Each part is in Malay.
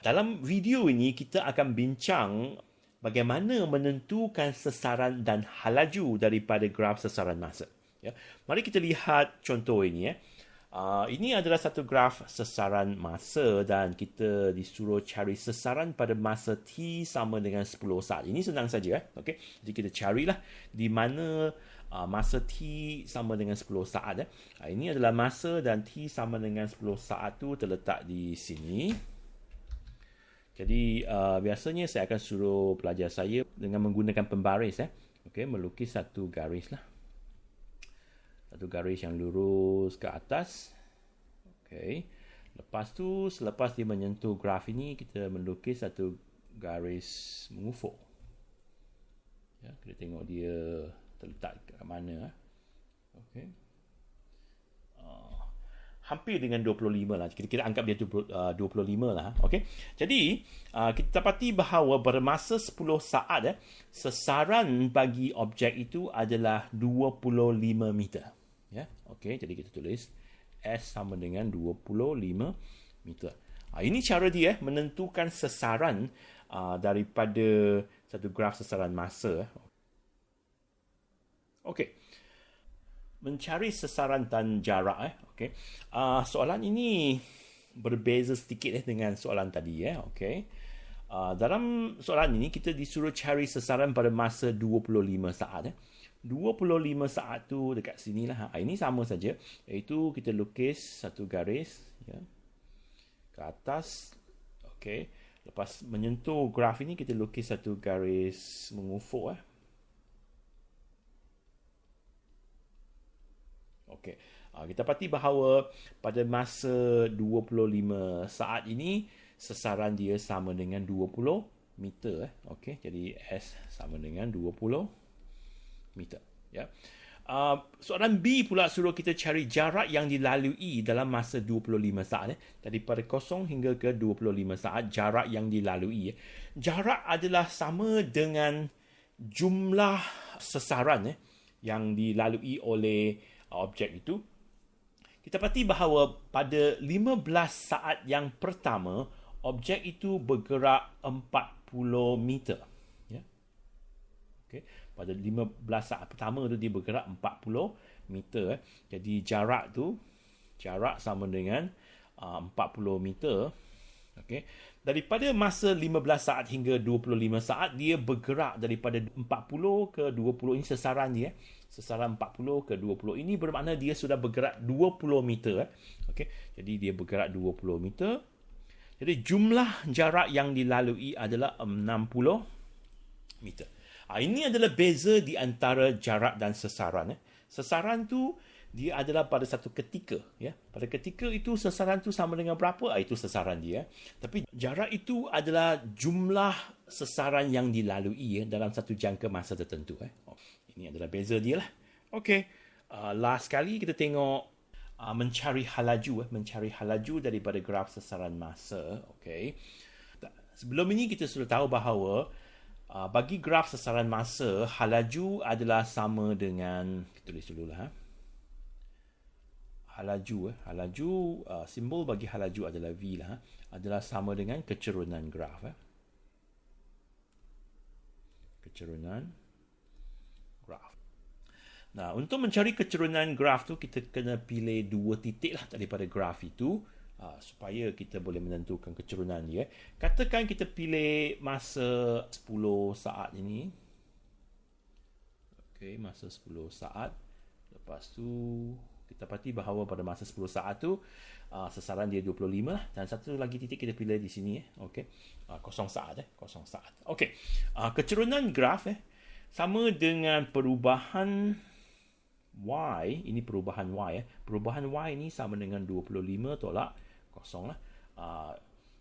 Dalam video ini kita akan bincang bagaimana menentukan sasaran dan halaju daripada graf sasaran masa. Ya. Mari kita lihat contoh ini. Ini adalah satu graf sasaran masa dan kita disuruh cari sasaran pada masa T sama dengan 10 saat. Ini senang saja. Okay? Jadi kita carilah di mana masa T sama dengan 10 saat. Ini adalah masa dan T sama dengan 10 saat tu terletak di sini. Jadi biasanya saya akan suruh pelajar saya dengan menggunakan pembaris. Okay, melukis satu garis lah. Satu garis yang lurus ke atas. Okay. Lepas tu, selepas dia menyentuh graf ini, kita melukis satu garis mengufuk. Ya, kita tengok dia terletak ke mana. Okay. Hampir dengan 25 lah. Kita anggap dia 25 lah. Okay. Jadi, kita dapati bahawa bermasa 10 saat, sasaran bagi objek itu adalah 25 meter. Ya. Okay. Jadi, kita tulis S sama dengan 25 meter. Ini cara dia menentukan sasaran daripada satu graf sasaran masa. Okay. Mencari sasaran dan jarak. Okay. Soalan ini berbeza sedikit dengan soalan tadi. Okay. Dalam soalan ini kita disuruh cari sasaran pada masa 25 saat. 25 saat tu dekat sini lah. Ini sama saja. Iaitu kita lukis satu garis ke atas. Okay. Lepas menyentuh graf ini kita lukis satu garis mengufuk. Okay. Kita dapati bahawa pada masa 25 saat ini sasaran dia sama dengan 20 meter. Okay. Jadi S sama dengan 20 meter. Ya. Soalan B pula suruh kita cari jarak yang dilalui dalam masa 25 saat. Daripada 0 hingga ke 25 saat jarak yang dilalui. Jarak adalah sama dengan jumlah sasaran yang dilalui oleh objek itu. Kita dapati bahawa pada 15 saat yang pertama, objek itu bergerak 40 meter. Ya. Okay. Pada 15 saat pertama tu dia bergerak 40 meter. Jadi jarak sama dengan 40 meter. Okay. Daripada masa 15 saat hingga 25 saat, dia bergerak daripada 40 ke 20. Ini sasaran dia. Sasaran 40 ke 20. Ini bermakna dia sudah bergerak 20 meter. Okay. Jadi dia bergerak 20 meter. Jadi jumlah jarak yang dilalui adalah 60 meter. Ini adalah beza di antara jarak dan sasaran. Sasaran tu dia adalah pada satu ketika. Ya. Pada ketika itu sasaran tu sama dengan berapa? Itu sasaran dia. Tapi jarak itu adalah jumlah sasaran yang dilalui dalam satu jangka masa tertentu. Ini adalah beza dia lah. Okey. Last kali kita tengok mencari halaju. Mencari halaju daripada graf sasaran masa. Okey. Sebelum ini kita sudah tahu bahawa bagi graf sasaran masa, halaju adalah sama dengan, kita tulis dulu lah. Halaju, simbol bagi halaju adalah V lah. Adalah sama dengan kecerunan graf. Kecerunan graf. Nah, untuk mencari kecerunan graf tu, kita kena pilih 2 titik lah daripada graf itu. Supaya kita boleh menentukan kecerunan dia. Katakan kita pilih masa 10 saat ini. Okey, masa 10 saat. Lepas tu kita dapati bahawa pada masa 10 saat tu sasaran dia 25 lah. Dan satu lagi titik kita pilih di sini. Okey. 0 saat. 0 saat. Okey. Kecerunan graf sama dengan perubahan Y. Ini perubahan Y. Perubahan Y ini sama dengan 25 tolak 0 lah.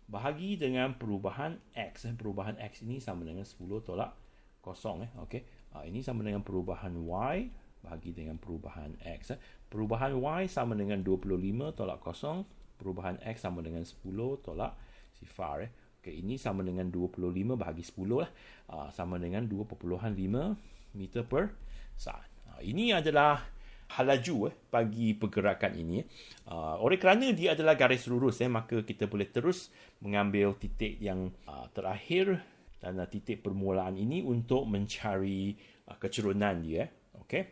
Bahagi dengan perubahan X. Perubahan X ini sama dengan 10 tolak 0. Okey. Ini sama dengan perubahan Y bahagi dengan perubahan X. Perubahan Y sama dengan 25 tolak 0. Perubahan X sama dengan 10 tolak 0. Okey, ini sama dengan 25 bahagi 10 lah. Sama dengan 2.5 meter per saat. Ini adalah halaju bagi pergerakan ini. Oleh kerana dia adalah garis lurus, maka kita boleh terus mengambil titik yang terakhir dan titik permulaan ini untuk mencari kecerunan dia. Okey.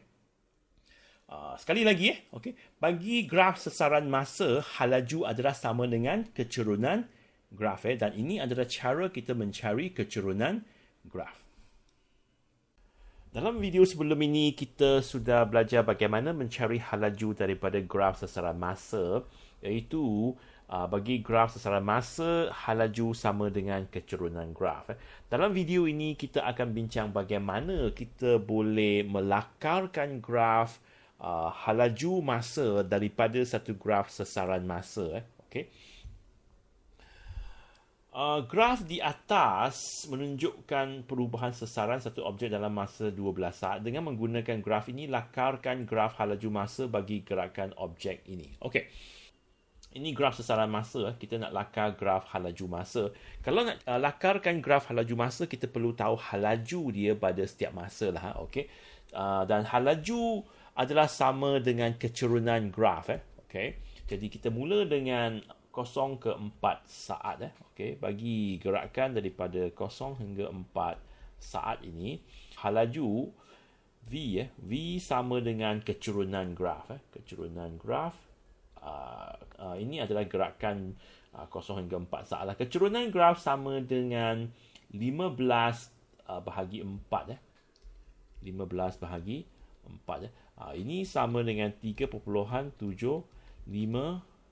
Sekali lagi, okey. Bagi graf sesaran masa, halaju adalah sama dengan kecerunan graf. Dan ini adalah cara kita mencari kecerunan graf. Dalam video sebelum ini, kita sudah belajar bagaimana mencari halaju daripada graf sesaran masa, iaitu bagi graf sesaran masa, halaju sama dengan kecerunan graf. Dalam video ini, kita akan bincang bagaimana kita boleh melakarkan graf halaju masa daripada satu graf sesaran masa. Okay. Graf di atas menunjukkan perubahan sesaran satu objek dalam masa 12 saat. Dengan menggunakan graf ini, lakarkan graf halaju masa bagi gerakan objek ini. Okey. Ini graf sesaran masa. Kita nak lakar graf halaju masa. Kalau nak lakarkan graf halaju masa, kita perlu tahu halaju dia pada setiap masa lah. Okey. Dan halaju adalah sama dengan kecerunan graf. Okey. Jadi kita mula dengan 0 ke 4 saat. Okey, bagi gerakan daripada 0 hingga 4 saat ini, halaju V, V sama dengan kecerunan graf. Kecerunan graf, ini adalah gerakan 0 hingga 4 saat. Kecerunan graf sama dengan 15 bahagi 4. 15 bahagi 4. Ini sama dengan 3.75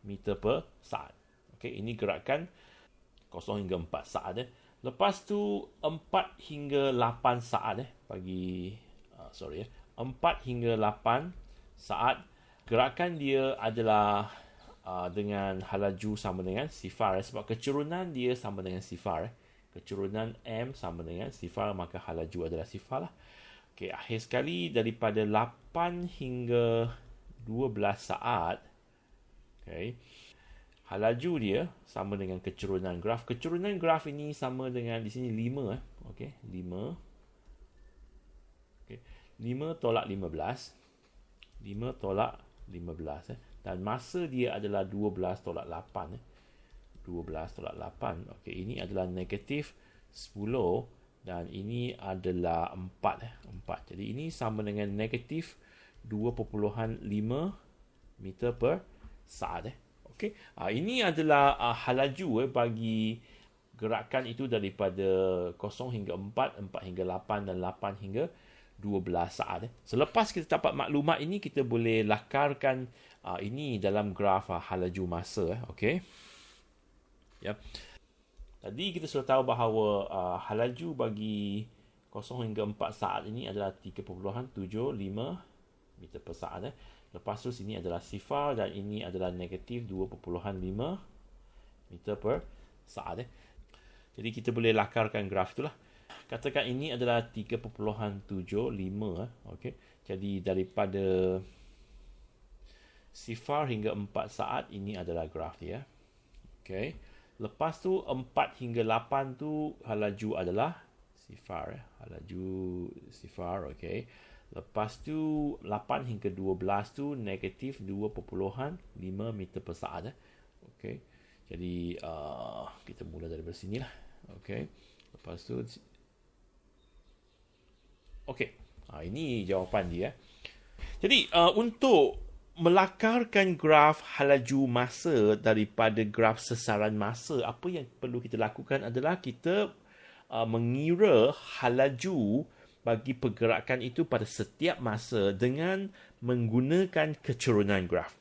meter per saat. Okey, ini gerakan 0 hingga 4 saat. Lepas tu 4 hingga 8 saat bagi 4 hingga 8 saat, gerakan dia adalah dengan halaju sama dengan sifar sebab kecerunan dia sama dengan sifar. Kecerunan M sama dengan sifar, maka halaju adalah sifar lah. Okey, akhir sekali daripada 8 hingga 12 saat, okay, halaju dia sama dengan kecerunan graf. Kecerunan graf ini sama dengan di sini 5. Okey, 5. Okey, 5 tolak 15. 5 tolak 15. Dan masa dia adalah 12 tolak 8. 12 tolak 8. Okey, ini adalah negatif 10 dan ini adalah 4. 4. Jadi ini sama dengan negatif 2.5 meter per saat. Okey, ini adalah halaju bagi gerakan itu daripada 0 hingga 4, 4 hingga 8 dan 8 hingga 12 saat. Selepas kita dapat maklumat ini, kita boleh lakarkan ini dalam graf halaju masa. Okey. Ya. Tadi kita sudah tahu bahawa halaju bagi 0 hingga 4 saat ini adalah 3.75 meter per saat. Lepas tu sini adalah sifar dan ini adalah negatif 2.5 meter per saat. Jadi kita boleh lakarkan graf itulah. Katakan ini adalah 3.75. Okey. Jadi daripada sifar hingga 4 saat, ini adalah graf dia. Okey. Lepas tu 4 hingga 8 tu halaju adalah sifar. Halaju sifar. Okey. Lepas tu 8 hingga 12 tu negatif 2.5 meter per saat. Okey. Jadi kita mula daripada sini lah. Okey. Lepas tu okey. Ini jawapan dia. Jadi untuk melakarkan graf halaju masa daripada graf sesaran masa, apa yang perlu kita lakukan adalah kita mengira halaju bagi pergerakan itu pada setiap masa dengan menggunakan kecerunan graf.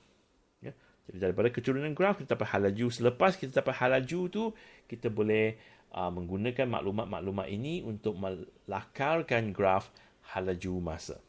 Ya. Jadi daripada kecerunan graf kita dapat halaju. Selepas kita dapat halaju tu, kita boleh menggunakan maklumat-maklumat ini untuk melakarkan graf halaju masa.